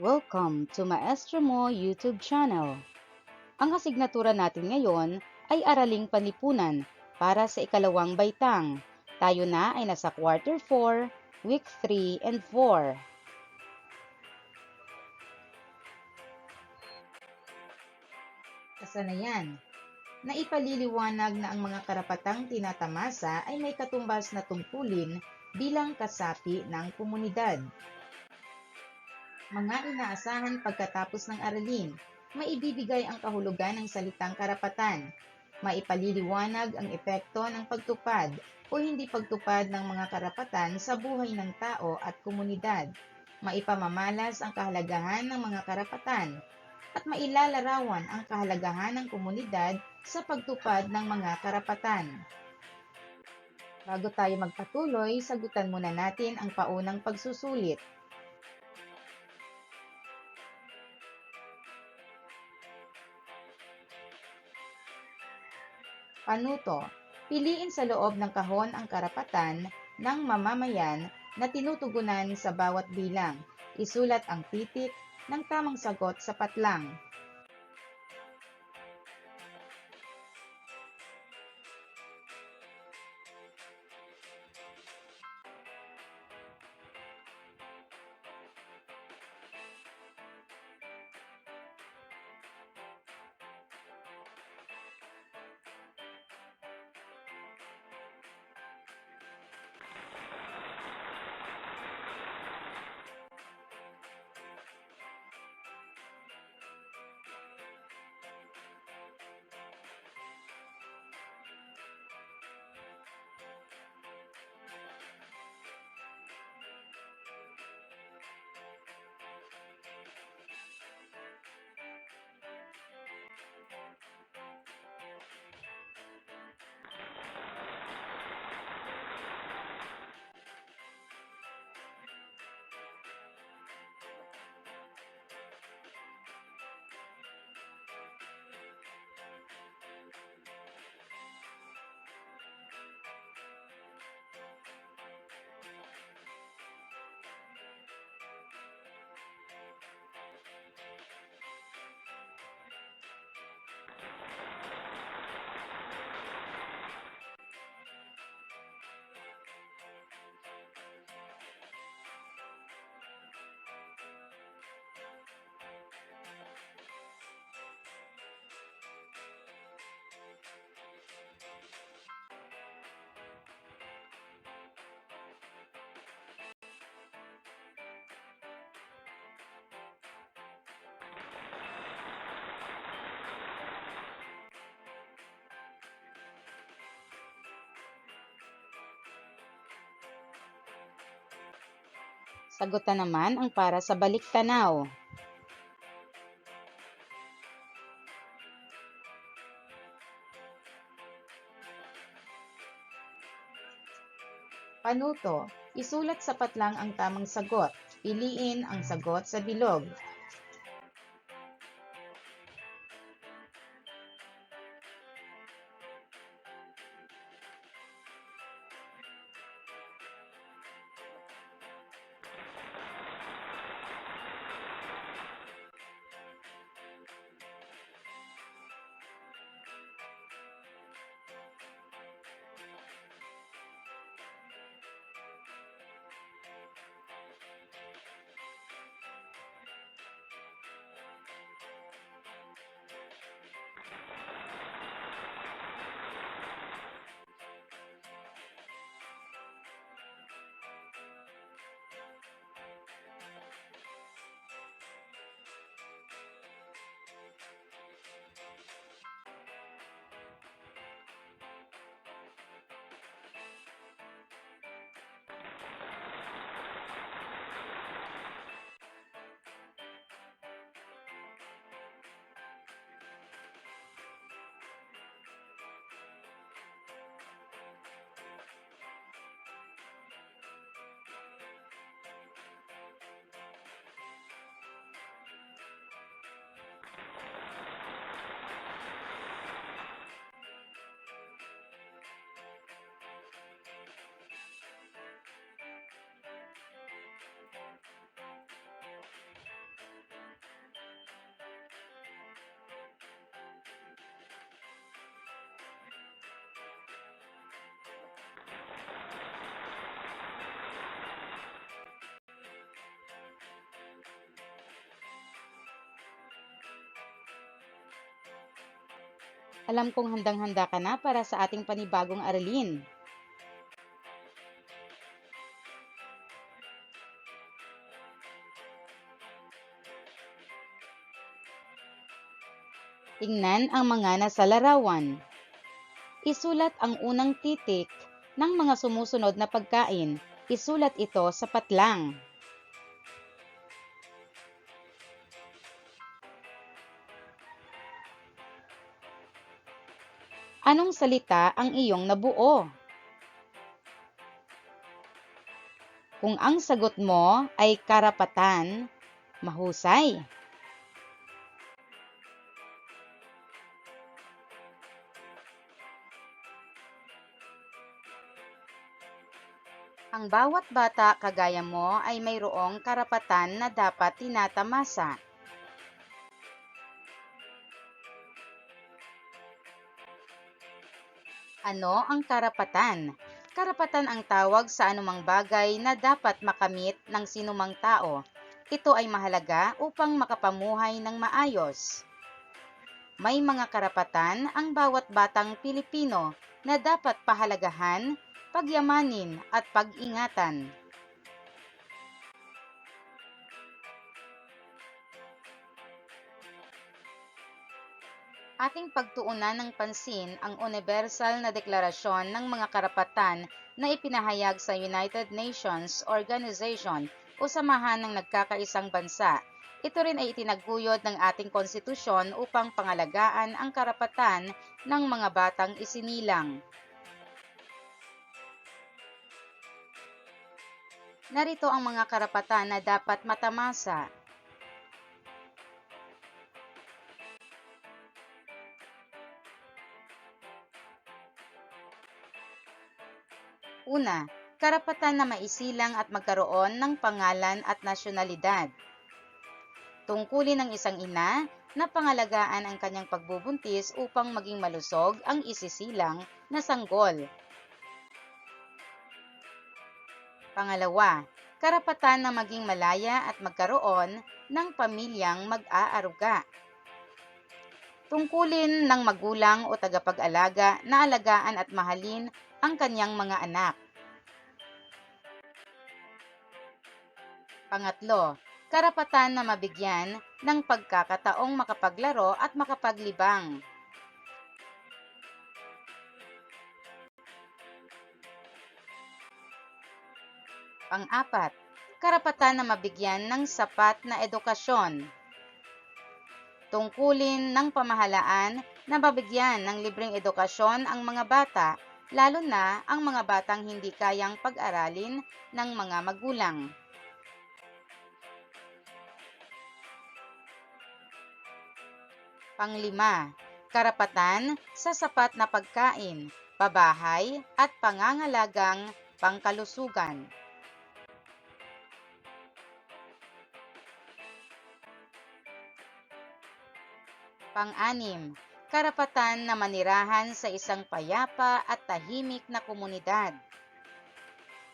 Welcome to Maestro Mo YouTube channel. Ang asignatura natin ngayon ay Araling Panlipunan para sa ikalawang baitang. Tayo na ay nasa quarter 4, week 3 and 4. Kasanayan, naipaliliwanag na ang mga karapatang tinatamasa ay may katumbas na tungkulin bilang kasapi ng komunidad. Mga inaasahan pagkatapos ng aralin, maibibigay ang kahulugan ng salitang karapatan, maipaliliwanag ang epekto ng pagtupad o hindi pagtupad ng mga karapatan sa buhay ng tao at komunidad, maipamamalas ang kahalagahan ng mga karapatan, at mailalarawan ang kahalagahan ng komunidad sa pagtupad ng mga karapatan. Bago tayo magpatuloy, sagutan muna natin ang paunang pagsusulit. Panuto, piliin sa loob ng kahon ang karapatan ng mamamayan na tinutugunan sa bawat bilang. Isulat ang titik ng tamang sagot sa patlang. Sagutan naman ang para sa baliktanaw. Panuto, isulat sa patlang ang tamang sagot. Piliin ang sagot sa bilog. Alam kong handang-handa ka na para sa ating panibagong aralin. Tingnan ang mga nasa larawan. Isulat ang unang titik ng mga sumusunod na pagkain. Isulat ito sa patlang. Anong salita ang iyong nabuo? Kung ang sagot mo ay karapatan, mahusay. Ang bawat bata kagaya mo ay mayroong karapatan na dapat tinatamasa. Ano ang karapatan? Karapatan ang tawag sa anumang bagay na dapat makamit ng sinumang tao. Ito ay mahalaga upang makapamuhay ng maayos. May mga karapatan ang bawat batang Pilipino na dapat pahalagahan, pagyamanin at pag-ingatan. Ating pagtuunan ng pansin ang universal na deklarasyon ng mga karapatan na ipinahayag sa United Nations Organization o samahan ng nagkakaisang bansa. Ito rin ay itinaguyod ng ating konstitusyon upang pangalagaan ang karapatan ng mga batang isinilang. Narito ang mga karapatan na dapat matamasa. Una, karapatan na maisilang at magkaroon ng pangalan at nasyonalidad. Tungkulin ng isang ina na pangalagaan ang kanyang pagbubuntis upang maging malusog ang isisilang na sanggol. Pangalawa, karapatan na maging malaya at magkaroon ng pamilyang mag-aaruga. Tungkulin ng magulang o tagapag-alaga na alagaan at mahalin ang kanyang mga anak. Pangatlo, karapatan na mabigyan ng pagkakataong makapaglaro at makapaglibang. Pang-apat, karapatan na mabigyan ng sapat na edukasyon. Tungkulin ng pamahalaan na mabigyan ng libreng edukasyon ang mga bata, lalo na ang mga batang hindi kayang pag-aralin ng mga magulang. Panglima, karapatan sa sapat na pagkain, pabahay at pangangalagang pangkalusugan. Pang-anim, karapatan na manirahan sa isang payapa at tahimik na komunidad.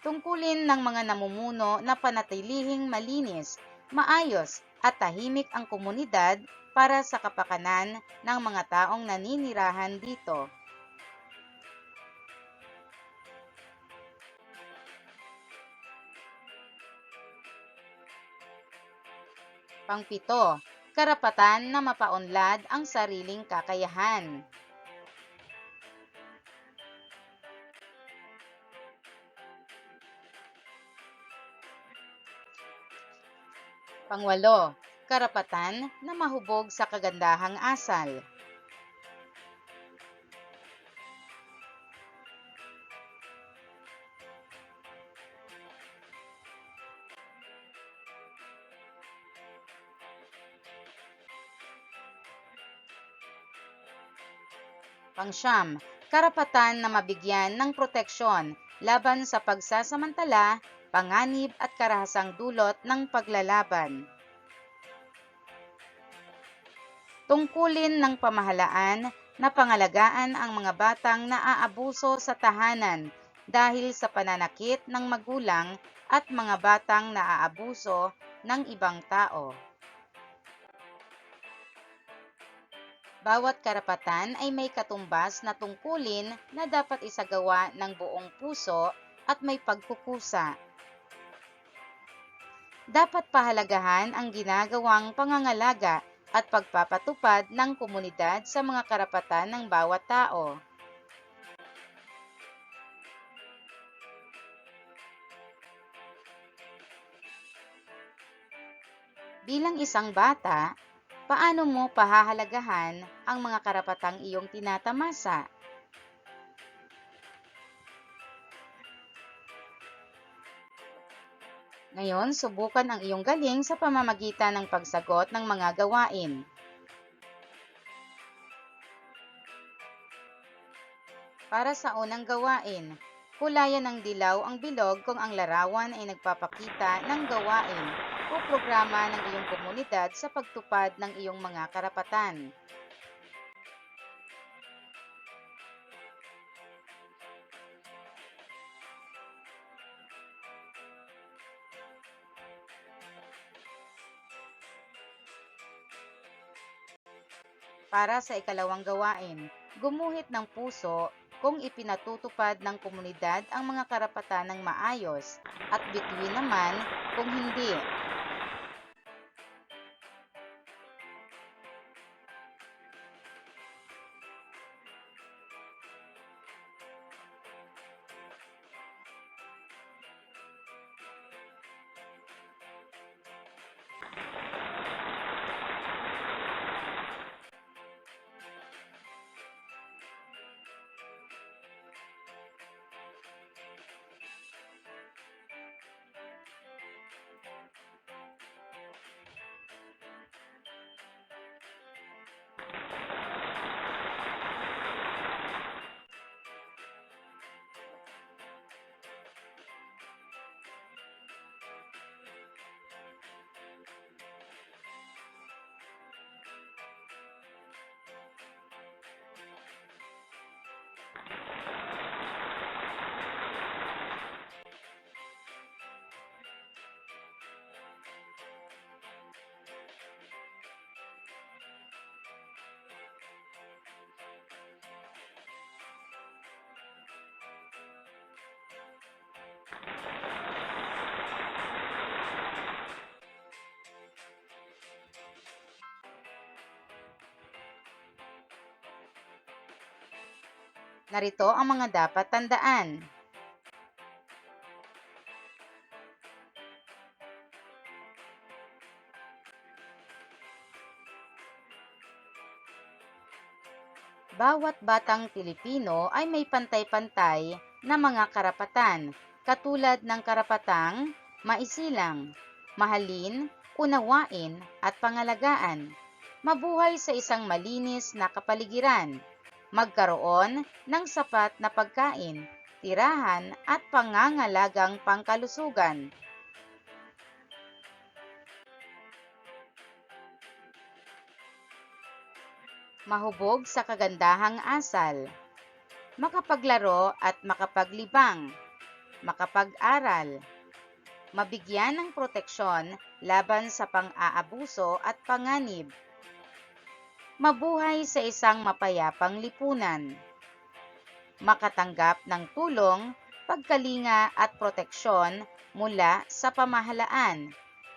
Tungkulin ng mga namumuno na panatilihing malinis, maayos at tahimik ang komunidad para sa kapakanan ng mga taong naninirahan dito. Pangpito, karapatan na mapaunlad ang sariling kakayahan. Pangwalo, karapatan na mahubog sa kagandahang asal. Pangsyam, karapatan na mabigyan ng proteksyon laban sa pagsasamantala, panganib at karahasang dulot ng paglalaban. Tungkulin ng pamahalaan na pangalagaan ang mga batang naaabuso sa tahanan dahil sa pananakit ng magulang at mga batang naaabuso ng ibang tao. Bawat karapatan ay may katumbas na tungkulin na dapat isagawa ng buong puso at may pagkukusa. Dapat pahalagahan ang ginagawang pangangalaga at pagpapatupad ng komunidad sa mga karapatan ng bawat tao. Bilang isang bata, paano mo pahahalagahan ang mga karapatang iyong tinatamasa? Ngayon, subukan ang iyong galing sa pamamagitan ng pagsagot ng mga gawain. Para sa unang gawain, kulayan ng dilaw ang bilog kung ang larawan ay nagpapakita ng gawain o programa ng iyong komunidad sa pagtupad ng iyong mga karapatan. Para sa ikalawang gawain, gumuhit ng puso kung ipinatutupad ng komunidad ang mga karapatan ng maayos at bituin naman kung hindi. Narito ang mga dapat tandaan. Bawat batang Pilipino ay may pantay-pantay na mga karapatan, katulad ng karapatang maisilang, mahalin, unawain at pangalagaan, mabuhay sa isang malinis na kapaligiran, magkaroon ng sapat na pagkain, tirahan at pangangalagang pangkalusugan. Mahubog sa kagandahang asal, makapaglaro at makapaglibang, makapag-aral, mabigyan ng proteksyon laban sa pang-aabuso at panganib, mabuhay sa isang mapayapang lipunan, makatanggap ng tulong, pagkalinga at proteksyon mula sa pamahalaan,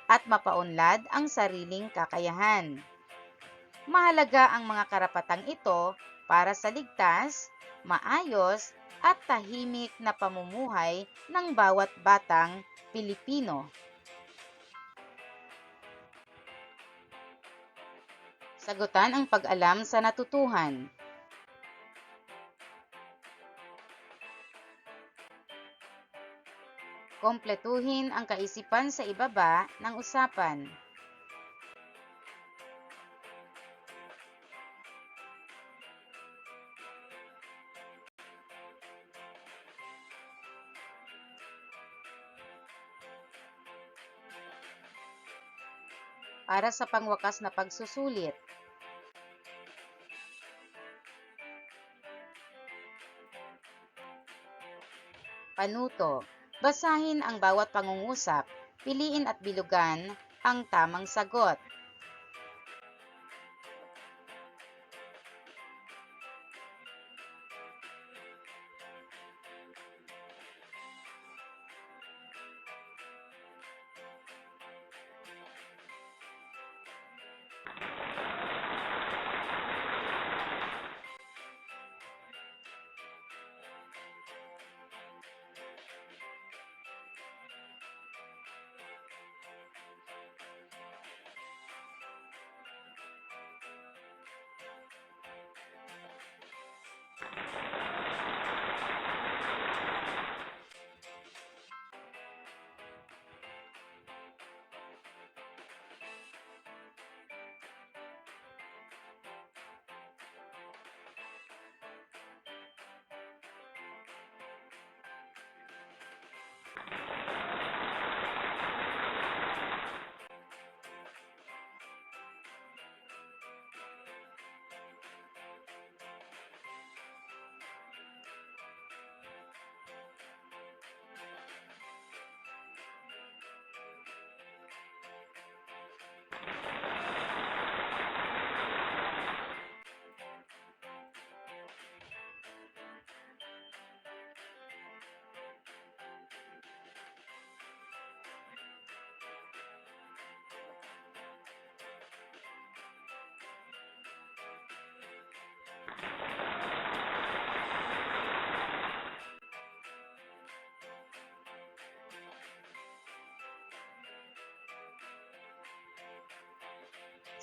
at mapaunlad ang sariling kakayahan. Mahalaga ang mga karapatang ito para sa ligtas, maayos at tahimik na pamumuhay ng bawat batang Pilipino. Sagutan ang pag-alam sa natutuhan. Kompletuhin ang kaisipan sa ibaba ng usapan. Para sa pangwakas na pagsusulit, panuto. Basahin ang bawat pangungusap, piliin at bilugan ang tamang sagot.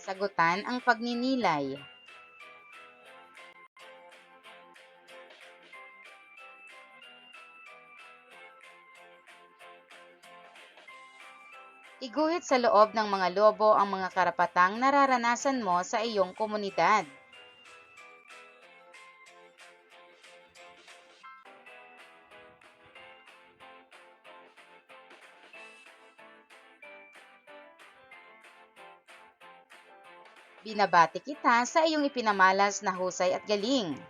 Sagutan ang pagninilay. Iguhit sa loob ng mga lobo ang mga karapatang nararanasan mo sa iyong komunidad. Binabati kita sa iyong ipinamalas na husay at galing.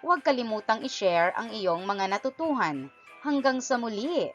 Huwag kalimutang i-share ang iyong mga natutuhan. Hanggang sa muli!